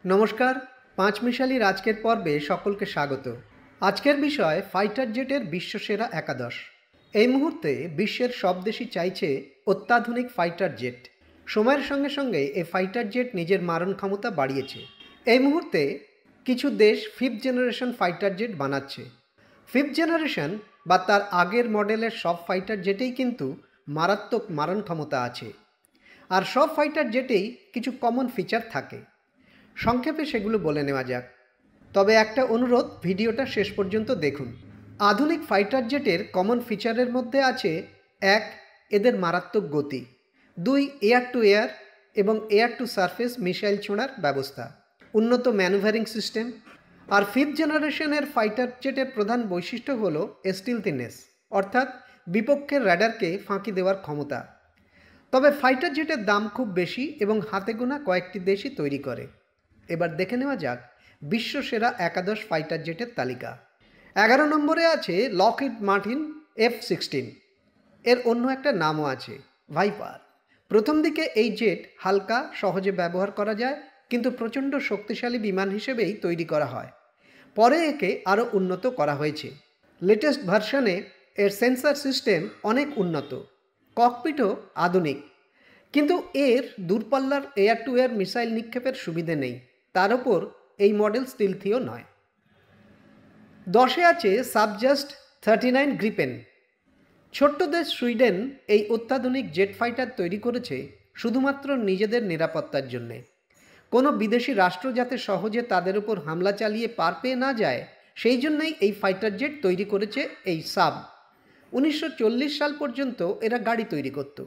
নমস্কার, পাঁচমিশালির আজকের পর্বে সকলকে স্বাগত। আজকের বিষয় ফাইটার জেটের বিশ্বসেরা একাদশ। এই মুহূর্তে বিশ্বের সব দেশই চাইছে অত্যাধুনিক ফাইটার জেট। সময়ের সঙ্গে সঙ্গে এই ফাইটার জেট নিজের মারণ ক্ষমতা বাড়িয়েছে। এই মুহূর্তে কিছু দেশ ফিফথ জেনারেশন ফাইটার জেট বানাচ্ছে। ফিফথ জেনারেশন বা তার আগের মডেলের সব ফাইটার জেটেই কিন্তু মারাত্মক মারণ ক্ষমতা আছে। আর সব ফাইটার জেটেই কিছু কমন ফিচার থাকে। সংক্ষেপে সেগুলো বলে নেওয়া যাক। তবে একটা অনুরোধ, ভিডিওটা শেষ পর্যন্ত দেখুন। আধুনিক ফাইটার জেটের কমন ফিচারের মধ্যে আছে: 1. এদের মারাত্মক গতি। 2. এয়ার টু এয়ার এবং এয়ার টু সারফেস মিসাইল ছোঁড়ার ব্যবস্থা, উন্নত ম্যানুভারিং সিস্টেম। আর ফিফথ জেনারেশনের ফাইটার জেটের প্রধান বৈশিষ্ট্য হলো স্টিলথিনেস, অর্থাৎ বিপক্ষের র্যাডারকে ফাঁকি দেওয়ার ক্ষমতা। তবে ফাইটার জেটের দাম খুব বেশি এবং হাতে গোনা কয়েকটি দেশই তৈরি করে। এবার দেখে নেওয়া যাক বিশ্বসেরা একাদশ ফাইটার জেটের তালিকা। 11 নম্বরে আছে লকহিড মার্টিন F-16। এর অন্য একটা নামও আছে, ভাইপার। প্রথম দিকে এই জেট হালকা, সহজে ব্যবহার করা যায়, কিন্তু প্রচণ্ড শক্তিশালী বিমান হিসেবেই তৈরি করা হয়। পরে একে আরও উন্নত করা হয়েছে। লেটেস্ট ভার্সনে এর সেন্সর সিস্টেম অনেক উন্নত, ককপিটও আধুনিক, কিন্তু এর দূরপাল্লার এয়ার টু এয়ার মিসাইল নিক্ষেপের সুবিধে নেই। তার ওপর এই মডেল স্টিলথিও নয়। 10-এ আছে সাবজাস্ট 39 গ্রিপেন। ছোট্ট দেশ সুইডেন এই অত্যাধুনিক জেট ফাইটার তৈরি করেছে শুধুমাত্র নিজেদের নিরাপত্তার জন্যে। কোনো বিদেশি রাষ্ট্র যাতে সহজে তাদের উপর হামলা চালিয়ে পার পেয়ে না যায়, সেই জন্যই এই ফাইটার জেট তৈরি করেছে এই সাব। 1940 সাল পর্যন্ত এরা গাড়ি তৈরি করত,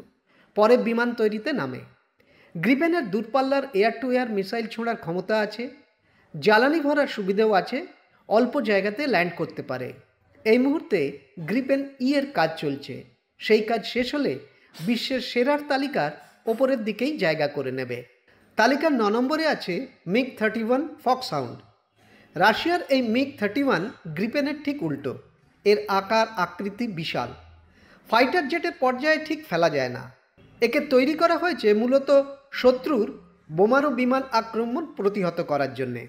পরে বিমান তৈরিতে নামে। গ্রিপেনের দূরপাল্লার এয়ার টু এয়ার মিসাইল ছোঁড়ার ক্ষমতা আছে, জ্বালানি ভরার সুবিধেও আছে, অল্প জায়গাতে ল্যান্ড করতে পারে। এই মুহূর্তে গ্রিপেন এর কাজ চলছে। সেই কাজ শেষ হলে বিশ্বের সেরার তালিকার ওপরের দিকেই জায়গা করে নেবে। তালিকার 9 নম্বরে আছে MiG-31 ফক্সহাউন্ড। রাশিয়ার এই MiG-31 গ্রিপেনের ঠিক উল্টো। এর আকার আকৃতি বিশাল, ফাইটার জেটের পর্যায়ে ঠিক ফেলা যায় না। একে তৈরি করা হয়েছে মূলত শত্রুর বোমারু বিমান আক্রমণ প্রতিহত করার জন্যে।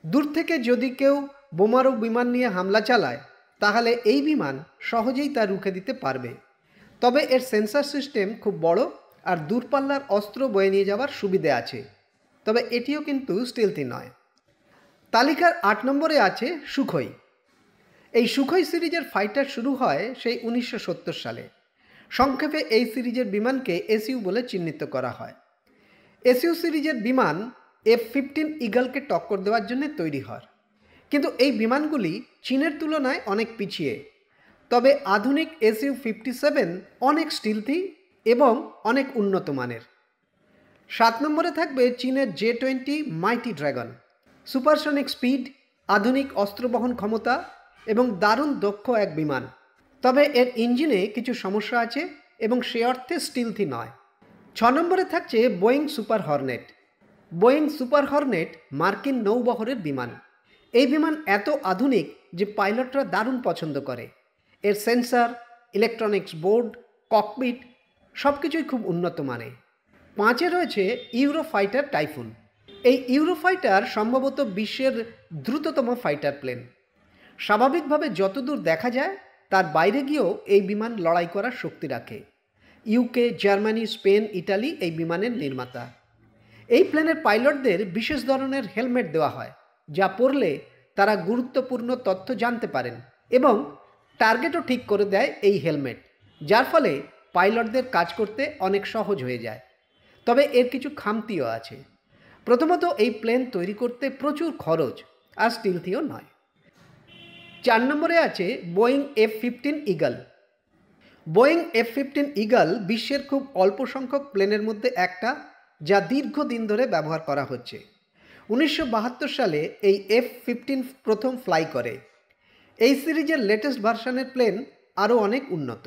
দূর থেকে যদি কেউ বোমারু বিমান নিয়ে হামলা চালায়, তাহলে এই বিমান সহজেই তা রুখে দিতে পারবে। তবে এর সেন্সর সিস্টেম খুব বড় আর দূরপাল্লার অস্ত্র বয়ে নিয়ে যাওয়ার সুবিধে আছে। তবে এটিও কিন্তু স্টিলথি নয়। তালিকার 8 নম্বরে আছে সুখোই। এই সুখোই সিরিজের ফাইটার শুরু হয় সেই 1970 সালে। সংক্ষেপে এই সিরিজের বিমানকে এসইউ বলে চিহ্নিত করা হয়। এসইউ সিরিজের বিমান F-15 ইগলকে টক্কর দেওয়ার জন্য তৈরি হয়, কিন্তু এই বিমানগুলি চীনের তুলনায় অনেক পিছিয়ে। তবে আধুনিক SU-57 অনেক স্টিলথি এবং অনেক উন্নত মানের। 7 নম্বরে থাকবে চীনের J-20 মাইটি ড্রাগন। সুপারসনিক স্পিড, আধুনিক অস্ত্রবহন ক্ষমতা এবং দারুণ দক্ষ এক বিমান। তবে এর ইঞ্জিনে কিছু সমস্যা আছে এবং সে অর্থে স্টিলথি নয়। 6 নম্বরে থাকছে Boeing super Hornet. Boeing super Hornet মার্কিন নৌবহরের বিমান। এই বিমান এত আধুনিক যে পাইলটরা দারুণ পছন্দ করে। এর সেন্সর, ইলেকট্রনিক্স বোর্ড, ককপিট সব কিছুই খুব উন্নত মানের। 5-এ রয়েছে ইউরোফাইটার টাইফুন। এই ইউরোফাইটার সম্ভবত বিশ্বের দ্রুততম ফাইটার প্লেন। স্বাভাবিকভাবে যতদূর দেখা যায় তার বাইরে গিয়েও এই বিমান লড়াই করার শক্তি রাখে। ইউকে, জার্মানি, স্পেন, ইটালি এই বিমানের নির্মাতা। এই প্লেনের পাইলটদের বিশেষ ধরনের হেলমেট দেওয়া হয়, যা পরলে তারা গুরুত্বপূর্ণ তথ্য জানতে পারেন এবং টার্গেটও ঠিক করে দেয় এই হেলমেট, যার ফলে পাইলটদের কাজ করতে অনেক সহজ হয়ে যায়। তবে এর কিছু খামতিও আছে। প্রথমত, এই প্লেন তৈরি করতে প্রচুর খরচ আর স্টিলথিও নয়। 4 নম্বরে আছে Boeing F-15 eagle. Boeing F-15 eagle বিশ্বের খুব অল্প সংখ্যক প্লেনের মধ্যে একটা, যা দীর্ঘদিন ধরে ব্যবহার করা হচ্ছে। 1972 সালে এই F-15 প্রথম ফ্লাই করে। এই সিরিজের লেটেস্ট ভার্সনের প্লেন আরও অনেক উন্নত।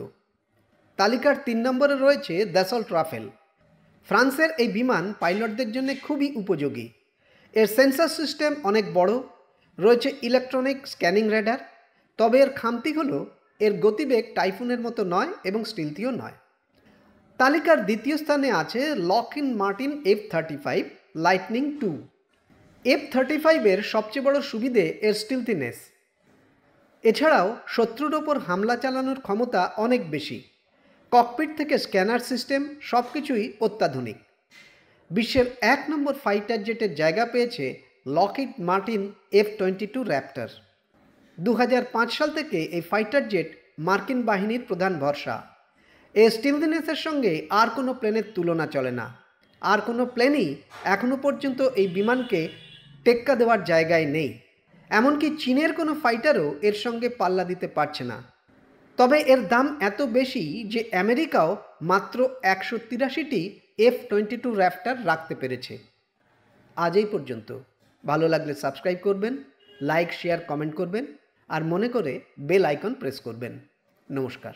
তালিকার 3 নম্বরে রয়েছে দ্যাসল্ট রাফেল। ফ্রান্সের এই বিমান পাইলটদের জন্য খুবই উপযোগী। এর সেন্সর সিস্টেম অনেক বড়, রয়েছে ইলেকট্রনিক স্ক্যানিং রেডার। তবে এর খামতি হলো এর গতিবেগ টাইফুনের মতো নয় এবং স্টিলথিও নয়। তালিকার দ্বিতীয় স্থানে আছে Lockheed Martin F-35 lightning II। F-35 সবচেয়ে বড় সুবিধে এর স্টিলথিনেস। এছাড়াও শত্রুর ওপর হামলা চালানোর ক্ষমতা অনেক বেশি। ককপিট থেকে স্ক্যানার সিস্টেম সব কিছুই অত্যাধুনিক। বিশ্বের 1 নম্বর ফাইটার জেটের জায়গা পেয়েছে লকহিড মার্টিন F-22 র্যাপ্টর। 2005 সাল থেকে এই ফাইটার জেট মার্কিন বাহিনীর প্রধান ভরসা। এই স্টিলথিনেসের সঙ্গে আর কোনো প্লেনের তুলনা চলে না। আর কোনো প্লেনই এখনও পর্যন্ত এই বিমানকে টেক্কা দেওয়ার জায়গায় নেই। এমনকি চীনের কোনো ফাইটারও এর সঙ্গে পাল্লা দিতে পারছে না। তবে এর দাম এত বেশি যে আমেরিকাও মাত্র 183টি F-22 র্যাপ্টর রাখতে পেরেছে। আজ এই পর্যন্ত। ভালো লাগলে সাবস্ক্রাইব করবেন, লাইক শেয়ার কমেন্ট করবেন আর মনে করে বেল আইকন প্রেস করবেন। নমস্কার।